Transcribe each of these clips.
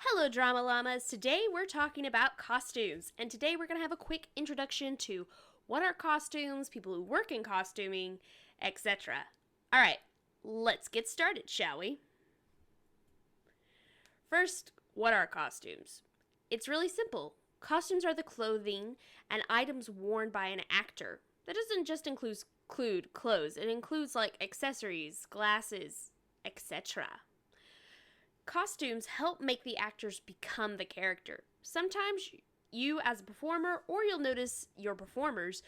Hello, Drama Llamas. Today we're talking about costumes, and today we're going to have a quick introduction to what are costumes, people who work in costuming, etc. Alright, let's get started, shall we? First, what are costumes? It's really simple. Costumes are the clothing and items worn by an actor. That doesn't just include clothes, it includes like accessories, glasses, etc. Costumes help make the actors become the character. Sometimes you, as a performer, or you'll notice your performers,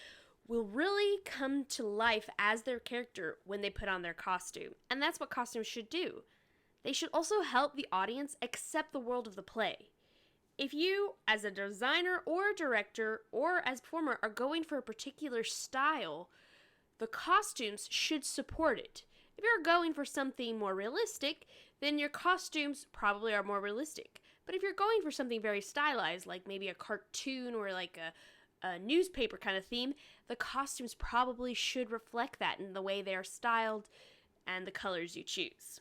will really come to life as their character when they put on their costume. And that's what costumes should do. They should also help the audience accept the world of the play. If you, as a designer or a director or as a performer, are going for a particular style, the costumes should support it. If you're going for something more realistic, then your costumes probably are more realistic. But if you're going for something very stylized, like maybe a cartoon or like a newspaper kind of theme, the costumes probably should reflect that in the way they are styled and the colors you choose.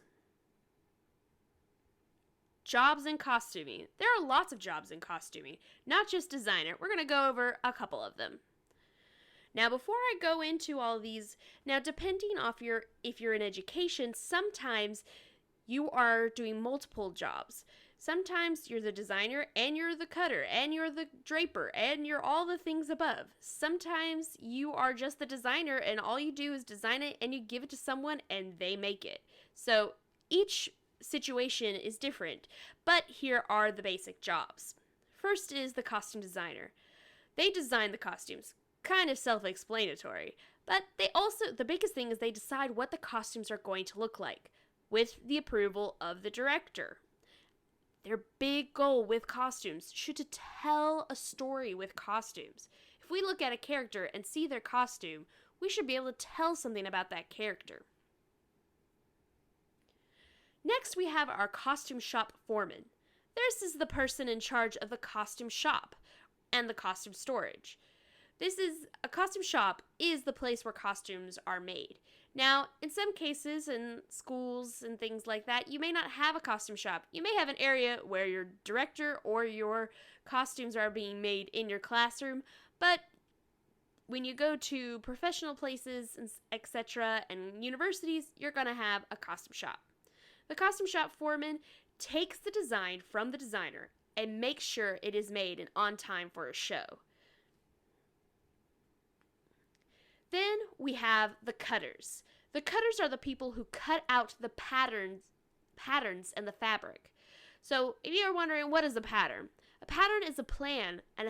Jobs in costuming. There are lots of jobs in costuming, not just designer. We're going to go over a couple of them. Now, before I go into all these, depending on if you're in education, sometimes you are doing multiple jobs. Sometimes you're the designer and you're the cutter and you're the draper and you're all the things above. Sometimes you are just the designer and all you do is design it and you give it to someone and they make it. So each situation is different, but here are the basic jobs. First is the costume designer. They design the costumes. Kind of self-explanatory, but the biggest thing is they decide what the costumes are going to look like with the approval of the director. Their big goal with costumes should to tell a story with costumes. If we look at a character and see their costume, we should be able to tell something about that character. Next, we have our costume shop foreman. This is the person in charge of the costume shop and the costume storage. A costume shop is the place where costumes are made. Now, in some cases, in schools and things like that, you may not have a costume shop. You may have an area where your director or your costumes are being made in your classroom, but when you go to professional places, etc., and universities, you're going to have a costume shop. The costume shop foreman takes the design from the designer and makes sure it is made and on time for a show. Then we have the cutters. The cutters are the people who cut out the patterns and the fabric. So if you're wondering, what is a pattern? A pattern is a plan and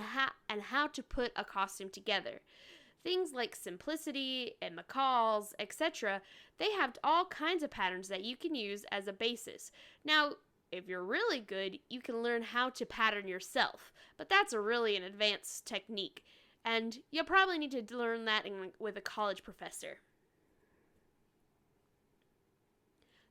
how to put a costume together. Things like Simplicity and MacLeod, etc., they have all kinds of patterns that you can use as a basis. Now, if you're really good, you can learn how to pattern yourself, but that's really an advanced technique. And you'll probably need to learn that with a college professor.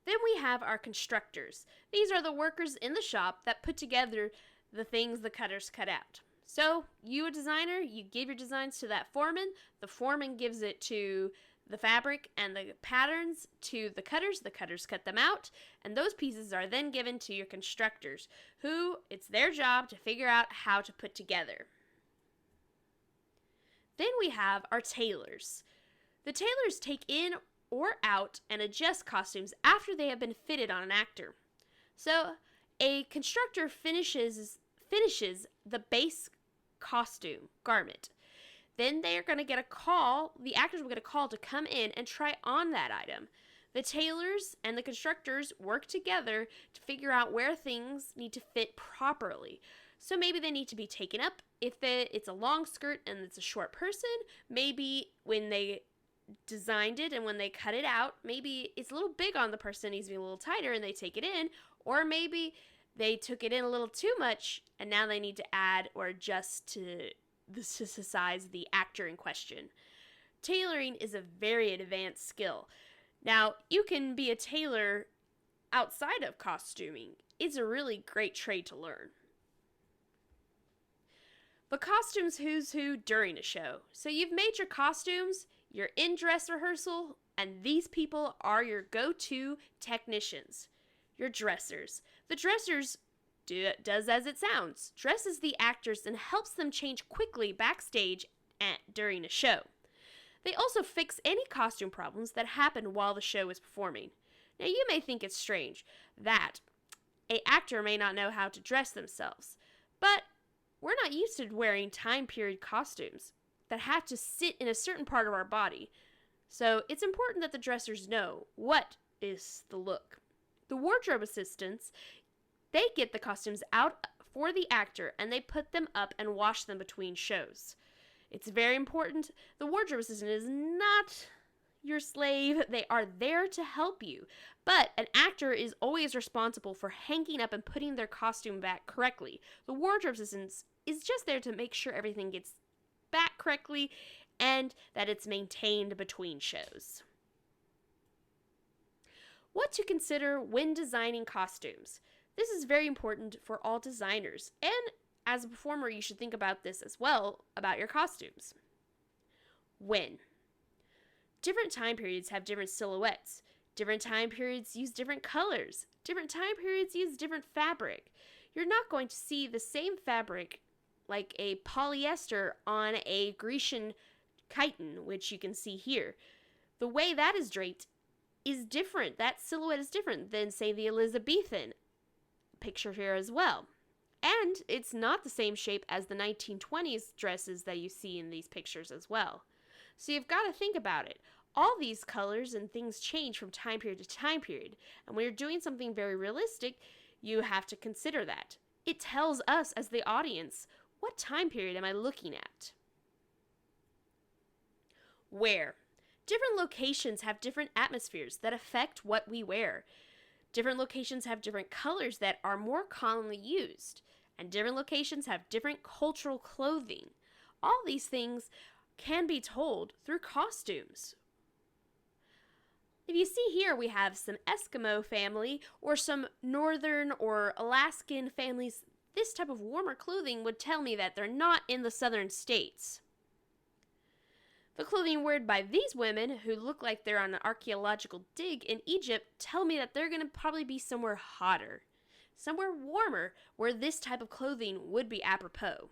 Then we have our constructors. These are the workers in the shop that put together the things the cutters cut out. So, you, a designer, you give your designs to that foreman. The foreman gives it to the fabric and the patterns to the cutters cut them out, and those pieces are then given to your constructors, who it's their job to figure out how to put together. Then we have our tailors. The tailors take in or out and adjust costumes after they have been fitted on an actor. So, a constructor finishes the base costume garment. Then they are going to get a call, the actors will get a call to come in and try on that item. The tailors and the constructors work together to figure out where things need to fit properly. So maybe they need to be taken up. If it's a long skirt and it's a short person, maybe when they designed it and when they cut it out, maybe it's a little big on the person, needs to be a little tighter, and they take it in. Or maybe they took it in a little too much and now they need to add or adjust to the size of the actor in question. Tailoring is a very advanced skill. Now, you can be a tailor outside of costuming. It's a really great trade to learn. The costumes who's who during a show. So you've made your costumes, you're in dress rehearsal, and these people are your go-to technicians, your dressers. The dressers does as it sounds, dresses the actors and helps them change quickly backstage during a show. They also fix any costume problems that happen while the show is performing. Now, you may think it's strange that an actor may not know how to dress themselves, but we're not used to wearing time period costumes that have to sit in a certain part of our body. So it's important that the dressers know what is the look. The wardrobe assistants, they get the costumes out for the actor and they put them up and wash them between shows. It's very important. The wardrobe assistant is not your slave. They are there to help you. But an actor is always responsible for hanging up and putting their costume back correctly. The wardrobe assistant is just there to make sure everything gets back correctly and that it's maintained between shows. What to consider when designing costumes. This is very important for all designers, and as a performer, you should think about this as well, about your costumes. When? Different time periods have different silhouettes. Different time periods use different colors. Different time periods use different fabric. You're not going to see the same fabric like a polyester on a Grecian chiton, which you can see here. The way that is draped is different. That silhouette is different than, say, the Elizabethan picture here as well. And it's not the same shape as the 1920s dresses that you see in these pictures as well. So you've got to think about it. All these colors and things change from time period to time period. And when you're doing something very realistic, you have to consider that. It tells us as the audience, what time period am I looking at? Where? Different locations have different atmospheres that affect what we wear. Different locations have different colors that are more commonly used. And different locations have different cultural clothing. All these things can be told through costumes. If you see here, we have some Eskimo family or some northern or Alaskan families. This type of warmer clothing would tell me that they're not in the southern states. The clothing worn by these women, who look like they're on an archaeological dig in Egypt, tell me that they're going to probably be somewhere hotter, somewhere warmer, where this type of clothing would be apropos.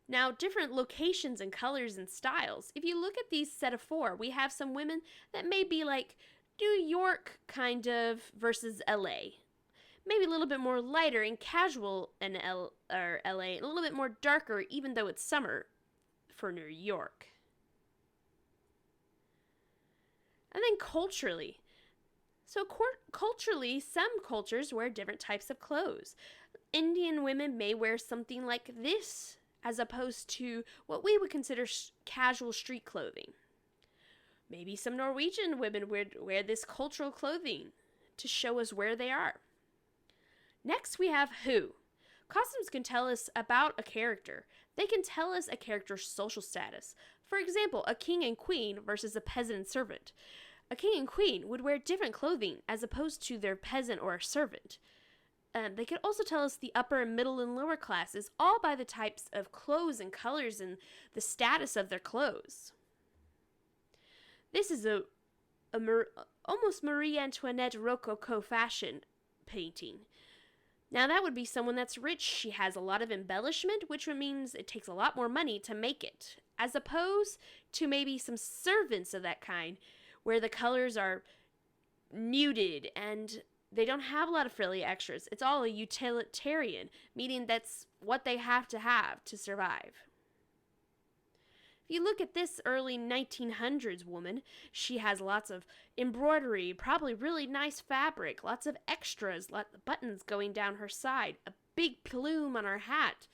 Now, different locations and colors and styles. If you look at these set of four, we have some women that may be like New York kind of versus LA. Maybe a little bit more lighter and casual in LA, and a little bit more darker even though it's summer for New York. And then culturally. So culturally, some cultures wear different types of clothes. Indian women may wear something like this as opposed to what we would consider casual street clothing. Maybe some Norwegian women wear this cultural clothing to show us where they are. Next, we have who. Costumes can tell us about a character. They can tell us a character's social status. For example, a king and queen versus a peasant and servant. A king and queen would wear different clothing as opposed to their peasant or a servant. They could also tell us the upper, middle, and lower classes, all by the types of clothes and colors and the status of their clothes. This is almost Marie Antoinette Rococo fashion painting. Now that would be someone that's rich. She has a lot of embellishment, which means it takes a lot more money to make it, as opposed to maybe some servants of that kind, where the colors are muted and they don't have a lot of frilly extras. It's all a utilitarian, meaning that's what they have to survive. If you look at this early 1900s woman, she has lots of embroidery, probably really nice fabric, lots of extras, lots of buttons going down her side, a big plume on her hat.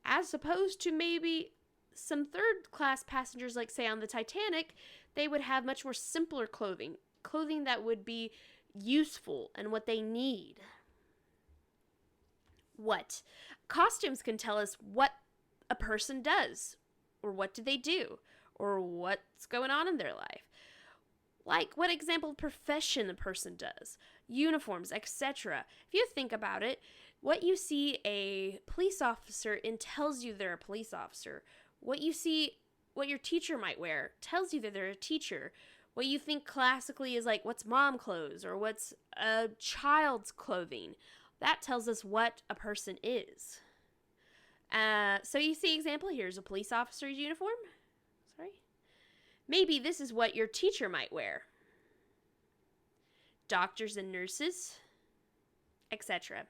As opposed to maybe some third-class passengers, like say on the Titanic, they would have much more simpler clothing that would be useful and what they need. What? Costumes can tell us what a person does, or what do they do, or what's going on in their life. Like what example profession the person does, uniforms, etc. If you think about it, what you see a police officer in tells you they're a police officer. What you see, what your teacher might wear, tells you that they're a teacher. What you think classically is like, what's mom clothes or what's a child's clothing. That tells us what a person is. So you see example, here's a police officer's uniform. Sorry. Maybe this is what your teacher might wear. Doctors and nurses, etc.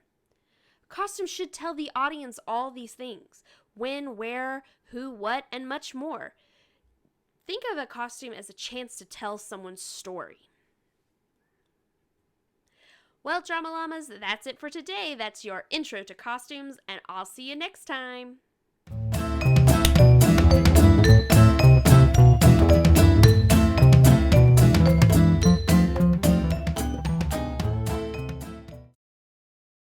Costumes should tell the audience all these things. When, where, who, what, and much more. Think of a costume as a chance to tell someone's story. Well, Drama Llamas, that's it for today. That's your intro to costumes, and I'll see you next time.